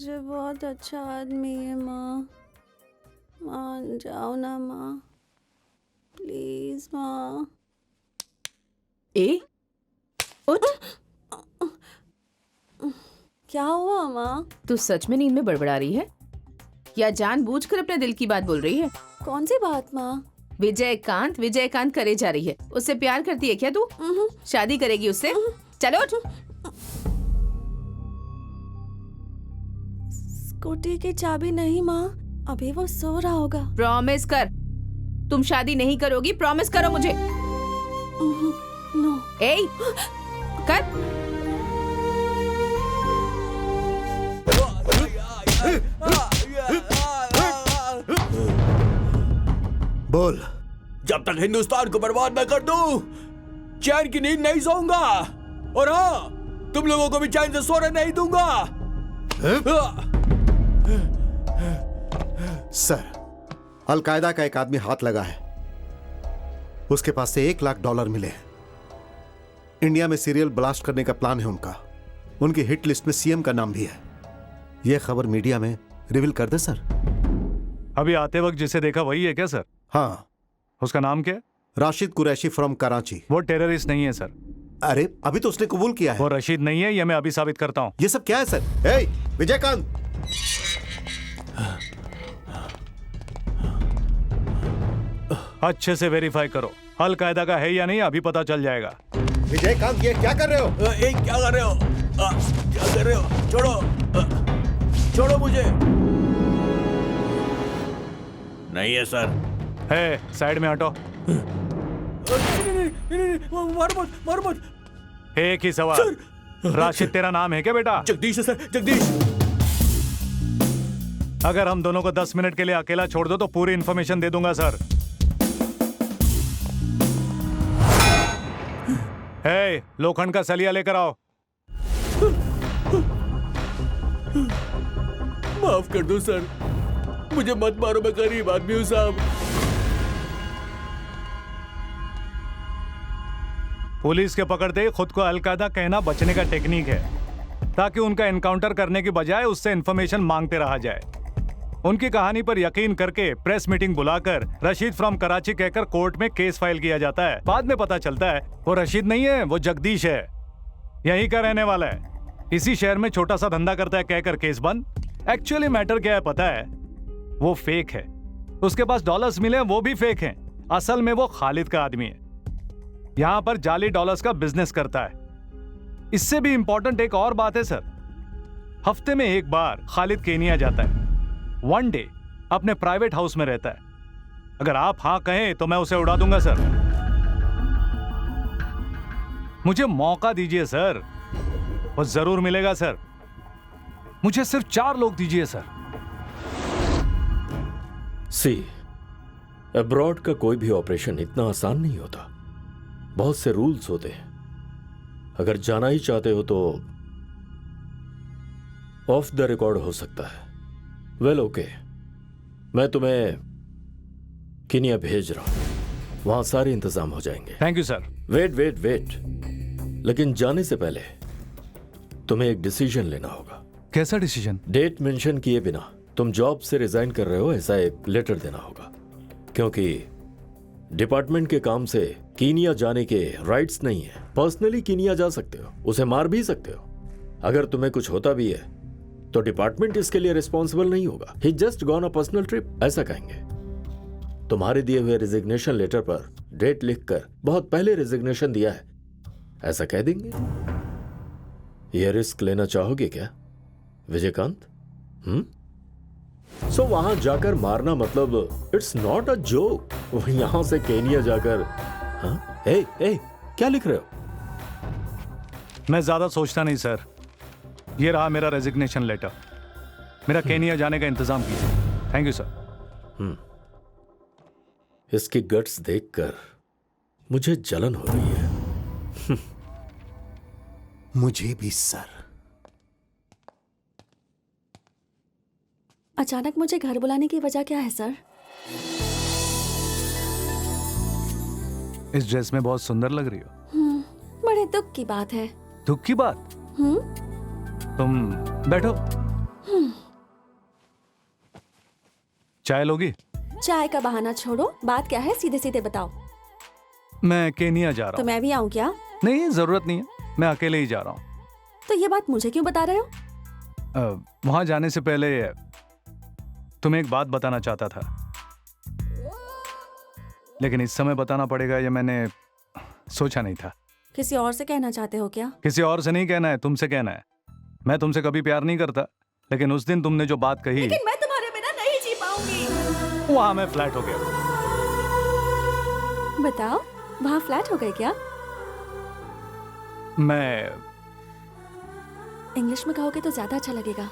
विजय बहुत अच्छा आदमी है माँ, मान जाओ ना माँ, प्लीज माँ। ए उठ। क्या हुआ माँ? तू सच में नींद में बड़बड़ा रही है या जानबूझकर अपने दिल की बात बोल रही है? कौन सी बात माँ? विजयकांत करे जा रही है। उससे प्यार करती है क्या तू? शादी करेगी उससे? चलो उठ। स्कूटी की चाबी नहीं माँ, अभी वो सो रहा होगा। प्रॉमिस कर, तुम शादी नहीं करोगी। प्रॉमिस करो मुझे। नो। ए कर। बोल। जब तक हिंदुस्तान को बर्बाद न कर दूं, चैन की नींद नहीं सोऊंगा। और हाँ, तुम लोगों को भी चैन से सोने नहीं दूंगा। सर, अलकायदा का एक आदमी हाथ लगा है, उसके पास से $1 लाख मिले हैं। इंडिया में सीरियल ब्लास्ट करने का प्लान है उनका। उनकी हिट लिस्ट में सीएम का नाम भी है। यह खबर मीडिया में रिवील कर दे सर। अभी आते वक्त जिसे देखा वही है क्या सर? हाँ। उसका नाम क्या है? राशिद कुरैशी फ्रॉम कराची। वो टेररिस्ट नहीं है सर। अरे अभी तो उसने कबूल किया है। वो रशीद नहीं है, ये मैं अभी साबित करता हूँ। ये सब क्या है सर? ए, विजयकांत। अच्छे से वेरीफाई करो, अलकायदा का है या नहीं अभी पता चल जाएगा। विजयकांत, ये क्या कर रहे हो? क्या कर रहे हो? क्या कर रहे हो? छोड़ो, छोड़ो मुझे। नहीं है सर। है, साइड में हटो। मारो मत, मारो मत। एक ही सवाल, राशिद तेरा नाम है क्या बेटा? जगदीश है सर, जगदीश। अगर हम दोनों को 10 मिनट के लिए अकेला छोड़ दो तो पूरी इंफॉर्मेशन दे दूंगा सर। हे, लोखंड का सलिया लेकर आओ। माफ कर दो सर, मुझे मत मारो, मैं गरीब आदमी हूँ साहब। पुलिस के पकड़ते ही खुद को अलकायदा कहना बचने का टेक्निक है, ताकि उनका एनकाउंटर करने की बजाय उससे इंफॉर्मेशन मांगते रहा जाए। उनकी कहानी पर यकीन करके प्रेस मीटिंग बुलाकर रशीद फ्रॉम कराची कहकर कोर्ट में केस फाइल किया जाता है। बाद में पता चलता है वो रशीद नहीं है, वो जगदीश है, यहीं का रहने वाला है, इसी शहर में छोटा सा धंधा करता है कहकर केस बंद। एक्चुअली मैटर क्या है पता है? वो फेक है। उसके पास डॉलर्स मिले हैं, वो भी फेक हैं। असल में वो खालिद का आदमी है, यहां पर जाली डॉलर्स का बिजनेस करता है। इससे भी इंपॉर्टेंट एक और बात है सर, हफ्ते में एक बार खालिद केनिया जाता है, 1 डे अपने प्राइवेट हाउस में रहता है। अगर आप हाँ कहें तो मैं उसे उड़ा दूंगा सर। मुझे मौका दीजिए सर, वो जरूर मिलेगा सर। मुझे सिर्फ 4 लोग दीजिए सर। सी, अब्रॉड का कोई भी ऑपरेशन इतना आसान नहीं होता, बहुत से रूल्स होते हैं। अगर जाना ही चाहते हो तो ऑफ द रिकॉर्ड हो सकता है। वेल ओके, मैं तुम्हें केनिया भेज रहा हूं, वहां सारे इंतजाम हो जाएंगे। Thank you sir. Wait wait wait, लेकिन जाने से पहले तुम्हें एक डिसीजन लेना होगा। कैसा डिसीजन? डेट मेंशन किए बिना तुम जॉब से रिजाइन कर रहे हो ऐसा एक लेटर देना होगा, क्योंकि डिपार्टमेंट के काम से कीनिया जाने के राइट्स नहीं है। पर्सनली कीनिया जा सकते हो, उसे मार भी सकते हो। अगर तुम्हें कुछ होता भी है तो डिपार्टमेंट इसके लिए रिस्पॉन्सिबल नहीं होगा। He just gone a personal trip, ऐसा कहेंगे। तुम्हारे दिए हुए रिजिग्नेशन लेटर पर डेट लिखकर बहुत पहले रिजिग्नेशन दिया है ऐसा कह देंगे। यह रिस्क लेना चाहोगे क्या विजयकांत? सो वहां जाकर मारना मतलब इट्स नॉट अ जोक। यहां से केनिया जाकर क्या लिख रहे हो? मैं ज्यादा सोचता नहीं सर। ये रहा मेरा रेजिग्नेशन लेटर। मेरा केनिया जाने का इंतजाम कीजिए। Thank you sir. इसकी गट्स देखकर मुझे जलन हो रही है। मुझे भी सर। अचानक मुझे घर बुलाने की वजह क्या है सर? इस ड्रेस में बहुत सुंदर लग रही हो। बड़े दुख की बात है। दुख की बात? तुम बैठो। चाय लोगी? चाय का बहाना छोड़ो, बात क्या है सीधे सीधे बताओ। मैं केनिया जा रहा तो हूँ। मैं भी आऊँ क्या? नहीं, जरूरत नहीं है, मैं अकेले ही जा रहा हूँ। तो ये बात मुझे क्यों बता रहे हो? वहां जाने से पहले तुम्हें एक बात बताना चाहता था, लेकिन इस समय बताना पड़ेगा ये मैंने सोचा नहीं था। किसी और से कहना चाहते हो क्या? किसी और से नहीं कहना है, तुमसे कहना है। मैं तुमसे कभी प्यार नहीं करता, लेकिन उस दिन तुमने जो बात कही, लेकिन मैं तुम्हारे बिना नहीं जी पाऊंगी। वहां मैं फ्लैट हो गया। बताओ, वहाँ फ्लैट हो गए क्या? मैं इंग्लिश में कहोगे तो ज्यादा अच्छा लगेगा।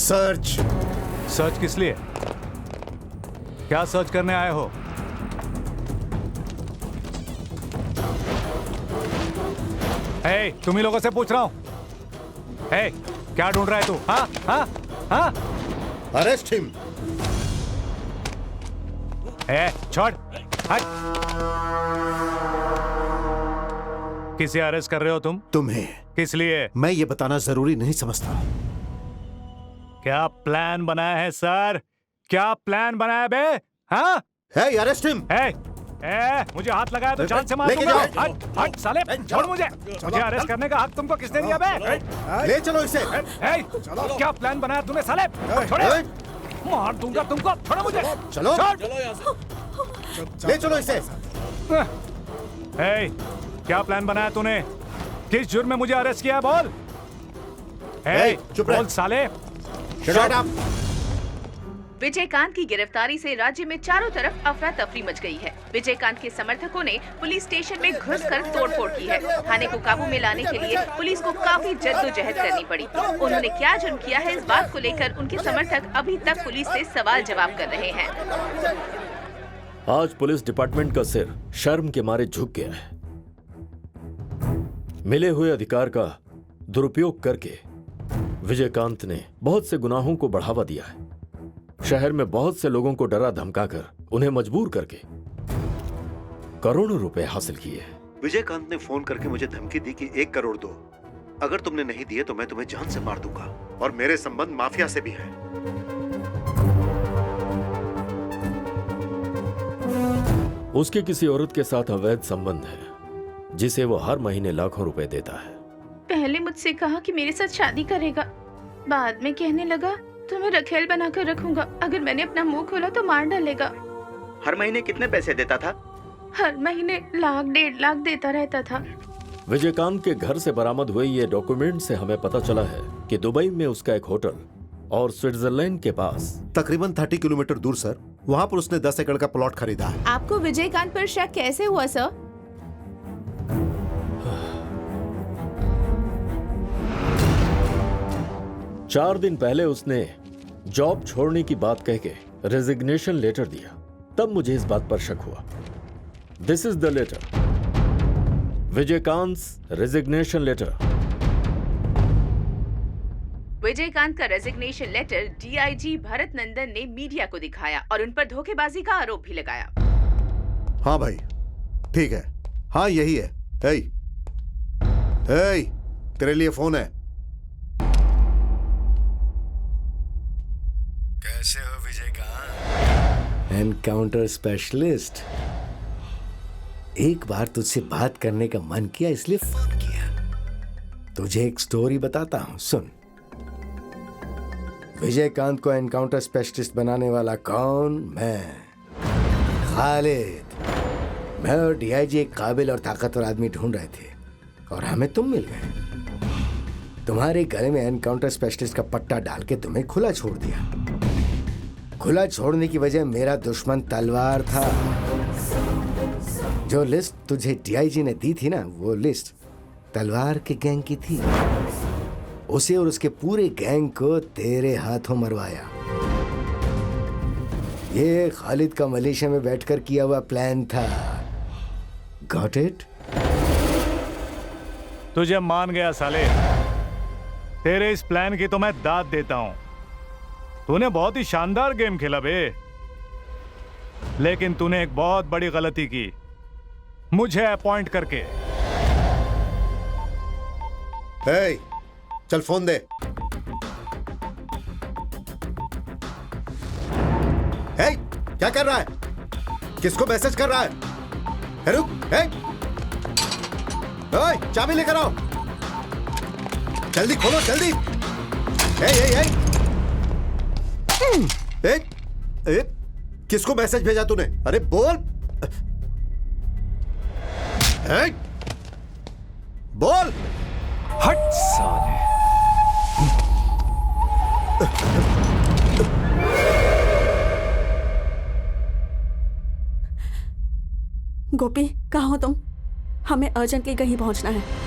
सर्च। सर्च किस लिए? क्या सर्च करने आए हो? हे, तुम ही लोगों से पूछ रहा हूं। हे, क्या ढूंढ रहा है तू? हाँ हाँ हाँ? Arrest him. हे, छोड़, हट। किसे अरेस्ट कर रहे हो तुम? तुम्हें। किस लिए? मैं ये बताना जरूरी नहीं समझता। क्या प्लान बनाया है सर? क्या प्लान बनाया बे? हाँ? हे, अरेस्ट हिम। हे, मुझे हाथ लगाया तो जान से मार लेके दूंगा। जाओ। हट, हट साले, छोड़ मुझे। मुझे अरेस्ट करने का हक तुमको किसने दिया बे? ले चलो इसे। हे, क्या प्लान बनाया तूने साले? छोड़े, मार दूंगा तुमको। छोड़ो मुझे। चलो। छोड़। ले चलो इसे। हे, क्या प्लान बनाया तूने? किस जुर्म में मुझे अरेस्ट किया है बोल? हे, चुप रह। बोल साले। Shut up. विजयकांत की गिरफ्तारी से राज्य में चारों तरफ अफरा तफरी मच गई है। विजयकांत के समर्थकों ने पुलिस स्टेशन में घुसकर तोड़फोड़ की है। थाने को काबू में लाने के लिए पुलिस को काफी जद्दोजहद करनी पड़ी। उन्होंने क्या जुर्म किया है, इस बात को लेकर उनके समर्थक अभी तक पुलिस से सवाल जवाब कर रहे हैं। आज पुलिस डिपार्टमेंट का सिर शर्म के मारे झुक गया है। मिले हुए अधिकार का दुरुपयोग करके विजयकांत ने बहुत से गुनाहों को बढ़ावा दिया है। शहर में बहुत से लोगों को डरा धमकाकर उन्हें मजबूर करके करोड़ों रुपए हासिल किए। विजयकांत ने फोन करके मुझे धमकी दी कि 1 करोड़ दो, अगर तुमने नहीं दिए तो मैं तुम्हें जान से मार दूंगा, और मेरे संबंध माफिया से भी है। उसके किसी औरत के साथ अवैध संबंध है, जिसे वो हर महीने लाखों रुपए देता है। पहले मुझसे कहा कि मेरे साथ शादी करेगा, बाद में कहने लगा तुम्हें रखेल बनाकर रखूंगा, अगर मैंने अपना मुंह खोला तो मार डालेगा। हर महीने कितने पैसे देता था? हर महीने 1.5 लाख देता रहता था। विजयकांत के घर से बरामद हुए ये डॉक्यूमेंट से हमें पता चला है कि दुबई में उसका एक होटल और स्विट्जरलैंड के पास तकरीबन 30 किलोमीटर दूर सर, वहां पर उसने 10 एकड़ का प्लॉट खरीदा है। आपको विजयकांत पर शक कैसे हुआ सर? चार दिन पहले उसने जॉब छोड़ने की बात कह के रेजिग्नेशन लेटर दिया, तब मुझे इस बात पर शक हुआ। This is the letter, Vijaykant resignation letter. Vijaykant का resignation letter DIG Bharat Nandan ने मीडिया को दिखाया और उन पर धोखेबाजी का आरोप भी लगाया। हाँ भाई, ठीक है, हाँ यही है। हे, तेरे लिए फोन है। कैसे हो विजयकांत? Encounter specialist. एक बार तुझसे बात करने का मन किया, इसलिए फोन किया। तुझे एक स्टोरी बताता हूं, सुन। विजयकांत को एनकाउंटर स्पेशलिस्ट बनाने वाला कौन? मैं, खालिद। मैं और डीआईजी एक काबिल और ताकतवर आदमी ढूंढ रहे थे और हमें तुम मिल गए। तुम्हारे गले में एनकाउंटर स्पेशलिस्ट का पट्टा डाल के तुम्हें खुला छोड़ दिया। खुला छोड़ने की वजह मेरा दुश्मन तलवार था। जो लिस्ट तुझे डीआईजी ने दी थी ना, वो लिस्ट तलवार के गैंग की थी। उसे और उसके पूरे गैंग को तेरे हाथों मरवाया। ये खालिद का मलेशिया में बैठकर किया हुआ प्लान था। Got it? तुझे मान गया साले। तेरे इस प्लान की तो मैं दाद देता हूं। तूने बहुत ही शानदार गेम खेला बे, लेकिन तूने एक बहुत बड़ी गलती की, मुझे अपॉइंट करके। हे, चल फोन दे। हे, क्या कर रहा है? किसको मैसेज कर रहा है? हे, रुक। हे, ओए, चाबी लेकर आओ। जल्दी खोलो, जल्दी। हे, हे, हे। ए, किसको मैसेज भेजा तूने? अरे बोल। हे, बोल। हट साले। गोपी, कहाँ हो तुम? हमें अर्जेंटली कहीं पहुंचना है।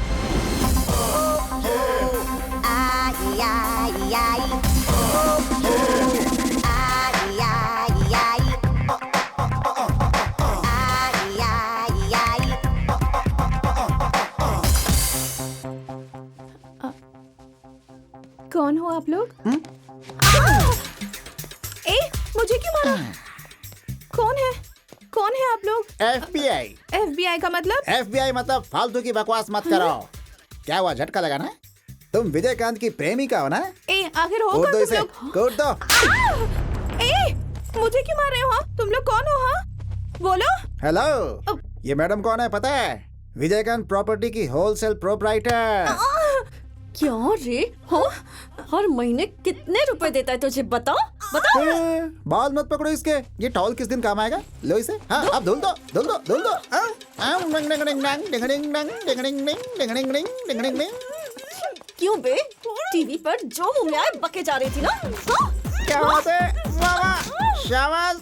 कौन हो आप लोग? ए, मुझे क्यों मारा? कौन है आप लोग? FBI। FBI का मतलब? FBI मतलब फालतू की बकवास मत करो। क्या हुआ, झटका लगा ना? तुम विजयकांत की प्रेमिका हो ना? ए, आखिर हो कूद कौन दो तुम इसे, लोग? कूद दो। ए, मुझे क्यों मार रहे हो? तुम लोग कौन हो? हाँ, बोलो। हेलो, ये मैडम कौन है पता है? विजयकांत प्रॉपर्टी की होलसेल प्रोपराइटर। क्यों रे? हो? हर महीने कितने रुपए देता है तुझे? बता। बाल मत पकड़ो इसके, ये टॉल किस दिन काम आएगा? लो इसे। हाँ, अब धुल दो, धुल दो, धुल दो। क्यों बे? टीवी पर जो मुंह में आए बके जा रही थी ना? हाँ? क्या बात है? वाह वाह, शाबाश।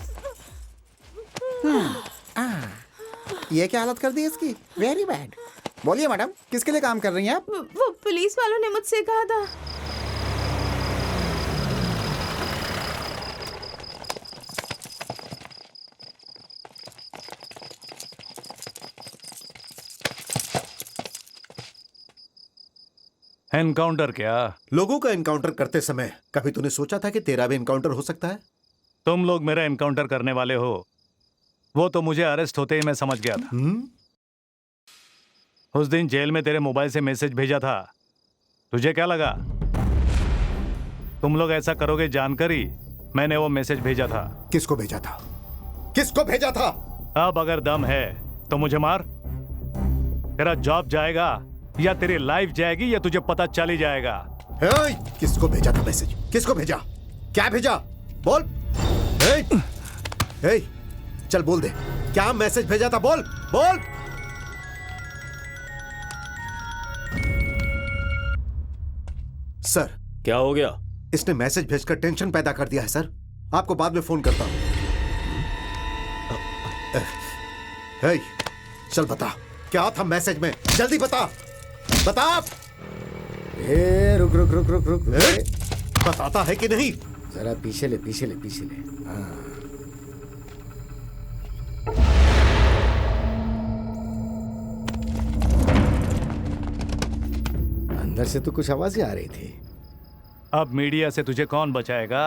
ये क्या हालत कर दी इसकी? Very bad. बोलिए मैडम, किसके लिए काम कर रही हैं आप? वो पुलिस वालों ने मुझसे कहा था। एनकाउंटर क्या? लोगों का एनकाउंटर करते समय कभी तूने सोचा था कि तेरा भी एनकाउंटर हो सकता है? तुम लोग मेरा एनकाउंटर करने वाले हो, वो तो मुझे अरेस्ट होते ही मैं समझ गया था। उस दिन जेल में तेरे मोबाइल से मैसेज भेजा था, तुझे क्या लगा तुम लोग ऐसा करोगे जानकर ही मैंने वो मैसेज भेजा था। किसको भेजा था? किसको भेजा था? अब अगर दम है तो मुझे मार, तेरा जॉब जाएगा या तेरी लाइफ जाएगी या तुझे पता चल ही जाएगा। हे, किसको भेजा था मैसेज? किसको भेजा? क्या भेजा? बोल। हे, हे, चल बोल दे, क्या मैसेज भेजा था? बोल, बोल। सर, क्या हो गया? इसने मैसेज भेजकर टेंशन पैदा कर दिया है सर। आपको बाद में फोन करता हूं। हे, चल बता, क्या था मैसेज में? जल्दी बता, बता। रुक रुक रुक रुक रुक, बताता है कि नहीं? जरा पीछे ले, पीछे ले, पीछे ले। हाँ। अंदर से तो कुछ आवाजें आ रही थी। अब मीडिया से तुझे कौन बचाएगा?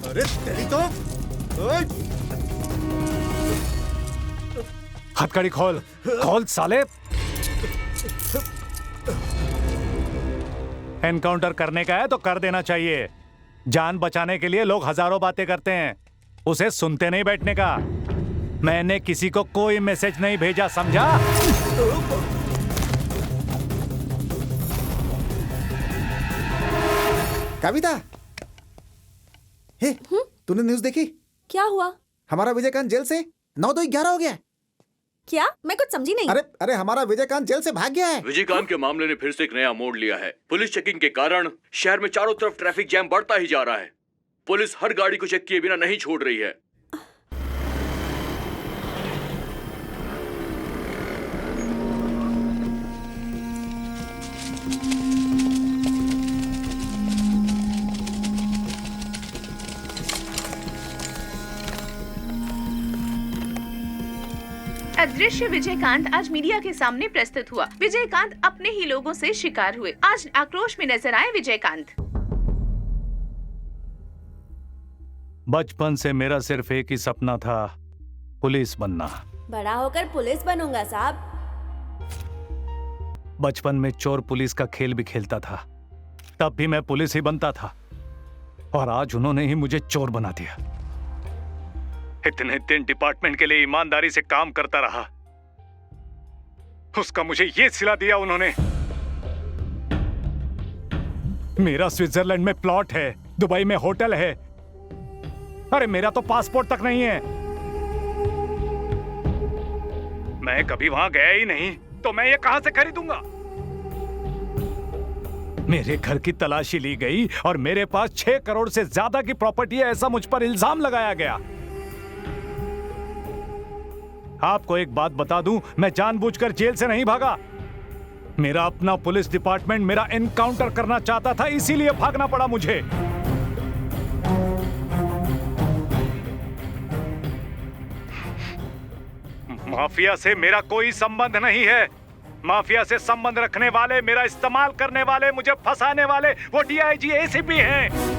अरे तेरी तो हथकड़ी खोल, खोल साले। एनकाउंटर करने का है तो कर देना चाहिए। जान बचाने के लिए लोग हजारों बातें करते हैं, उसे सुनते नहीं बैठने का। मैंने किसी को कोई मैसेज नहीं भेजा, समझा? कविता, हे, तूने न्यूज़ देखी? क्या हुआ? हमारा विजयकांत जेल से 9-2-11 हो गया। क्या? मैं कुछ समझी नहीं। अरे हमारा विजयकांत जेल से भाग गया है। विजयकांत के मामले ने फिर से एक नया मोड़ लिया है। पुलिस चेकिंग के कारण शहर में चारों तरफ ट्रैफिक जैम बढ़ता ही जा रहा है। पुलिस हर गाड़ी को चेक किए बिना नहीं छोड़ रही है। दृश्य विजयकांत आज मीडिया के सामने प्रस्तुत हुआ। विजयकांत अपने ही लोगों से शिकार हुए। आज आक्रोश में नजर आए विजयकांत। बचपन से मेरा सिर्फ एक ही सपना था, पुलिस बनना। बड़ा होकर पुलिस बनूंगा साहब। बचपन में चोर पुलिस का खेल भी खेलता था, तब भी मैं पुलिस ही बनता था, और आज उन्होंने ही मुझे चोर बना दिया। इतने दिन डिपार्टमेंट के लिए ईमानदारी से काम करता रहा, उसका मुझे ये सिला दिया उन्होंने। मेरा स्विट्जरलैंड में प्लॉट है, दुबई में होटल है, अरे मेरा तो पासपोर्ट तक नहीं है। मैं कभी वहां गया ही नहीं, तो मैं ये कहां से खरीदूंगा? मेरे घर की तलाशी ली गई और मेरे पास 6 करोड़ से ज्यादा की प्रॉपर्टी है, ऐसा मुझ पर इल्जाम लगाया गया। आपको एक बात बता दूं, मैं जानबूझकर जेल से नहीं भागा। मेरा अपना पुलिस डिपार्टमेंट मेरा एनकाउंटर करना चाहता था, इसीलिए भागना पड़ा मुझे। माफिया से मेरा कोई संबंध नहीं है। माफिया से संबंध रखने वाले, मेरा इस्तेमाल करने वाले, मुझे फंसाने वाले वो डीआईजी एसीपी हैं।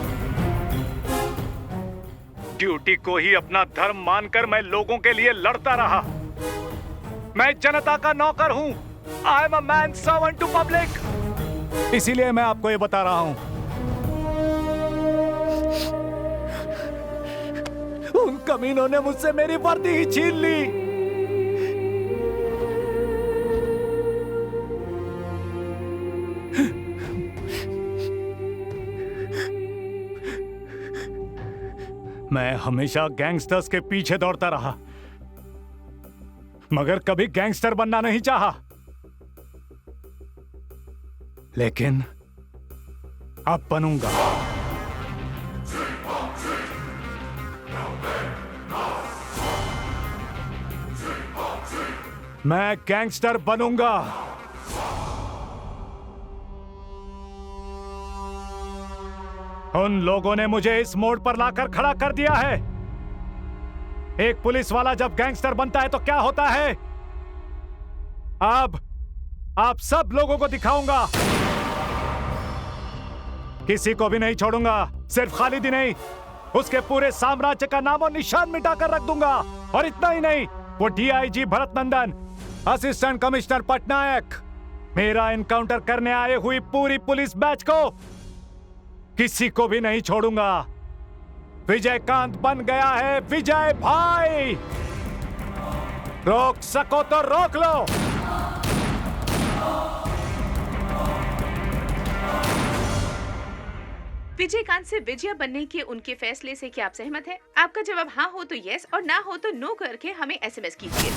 ड्यूटी को ही अपना धर्म मानकर मैं लोगों के लिए लड़ता रहा। मैं जनता का नौकर हूं। I am a man servant to public. इसीलिए मैं आपको ये बता रहा हूं। उन कमीनों ने मुझसे मेरी वर्दी ही छीन ली। मैं हमेशा गैंगस्टर्स के पीछे दौड़ता रहा, मगर कभी गैंगस्टर बनना नहीं चाहा। लेकिन अब बनूंगा। मैं गैंगस्टर बनूंगा। उन लोगों ने मुझे इस मोड़ पर लाकर खड़ा कर दिया है। एक पुलिस वाला जब गैंगस्टर बनता है तो क्या होता है? अब आप सब लोगों को दिखाऊंगा। किसी को भी नहीं छोड़ूंगा। सिर्फ खालिद ही नहीं, उसके पूरे साम्राज्य का नामो निशान मिटाकर रख दूंगा। और इतना ही नहीं, वो डीआईजी भरत नंदन, असिस्टेंट कमिश्नर पटनायक, मेरा एनकाउंटर करने आए हुई पूरी पुलिस बैच को किसी को भी नहीं छोड़ूंगा। विजयकांत बन गया है विजय भाई। रोक सको तो रोक लो। विजयकांत से विजय बनने के उनके फैसले से क्या आप सहमत हैं? आपका जवाब हाँ हो तो यस और ना हो तो नो करके हमें एसएमएस कीजिए।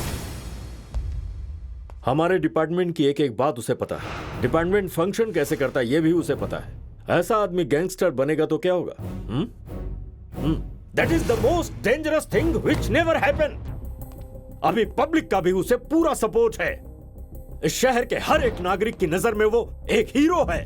हमारे डिपार्टमेंट की एक एक बात उसे पता है। डिपार्टमेंट फंक्शन कैसे करता है ये भी उसे पता है। ऐसा आदमी गैंगस्टर बनेगा तो क्या होगा? That is the most dangerous thing which never happened. अभी पब्लिक का भी उसे पूरा सपोर्ट है। इस शहर के हर एक नागरिक की नजर में वो एक हीरो है।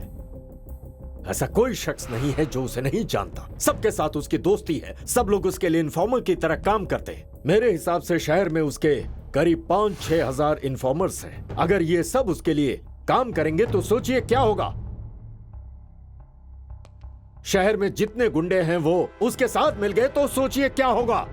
ऐसा कोई शख्स नहीं है जो उसे नहीं जानता। सबके साथ उसकी दोस्ती है। सब लोग उसके लिए इन्फॉर्मर की तरह काम करते हैं। मेरे हिसाब से शहर में उसके करीब 5-6 हजार इन्फॉर्मर्स हैं। अगर ये सब उसके लिए काम करेंगे तो सोचिए क्या होगा। शहर में जितने गुंडे हैं वो उसके साथ मिल गए तो सोचिए क्या होगा।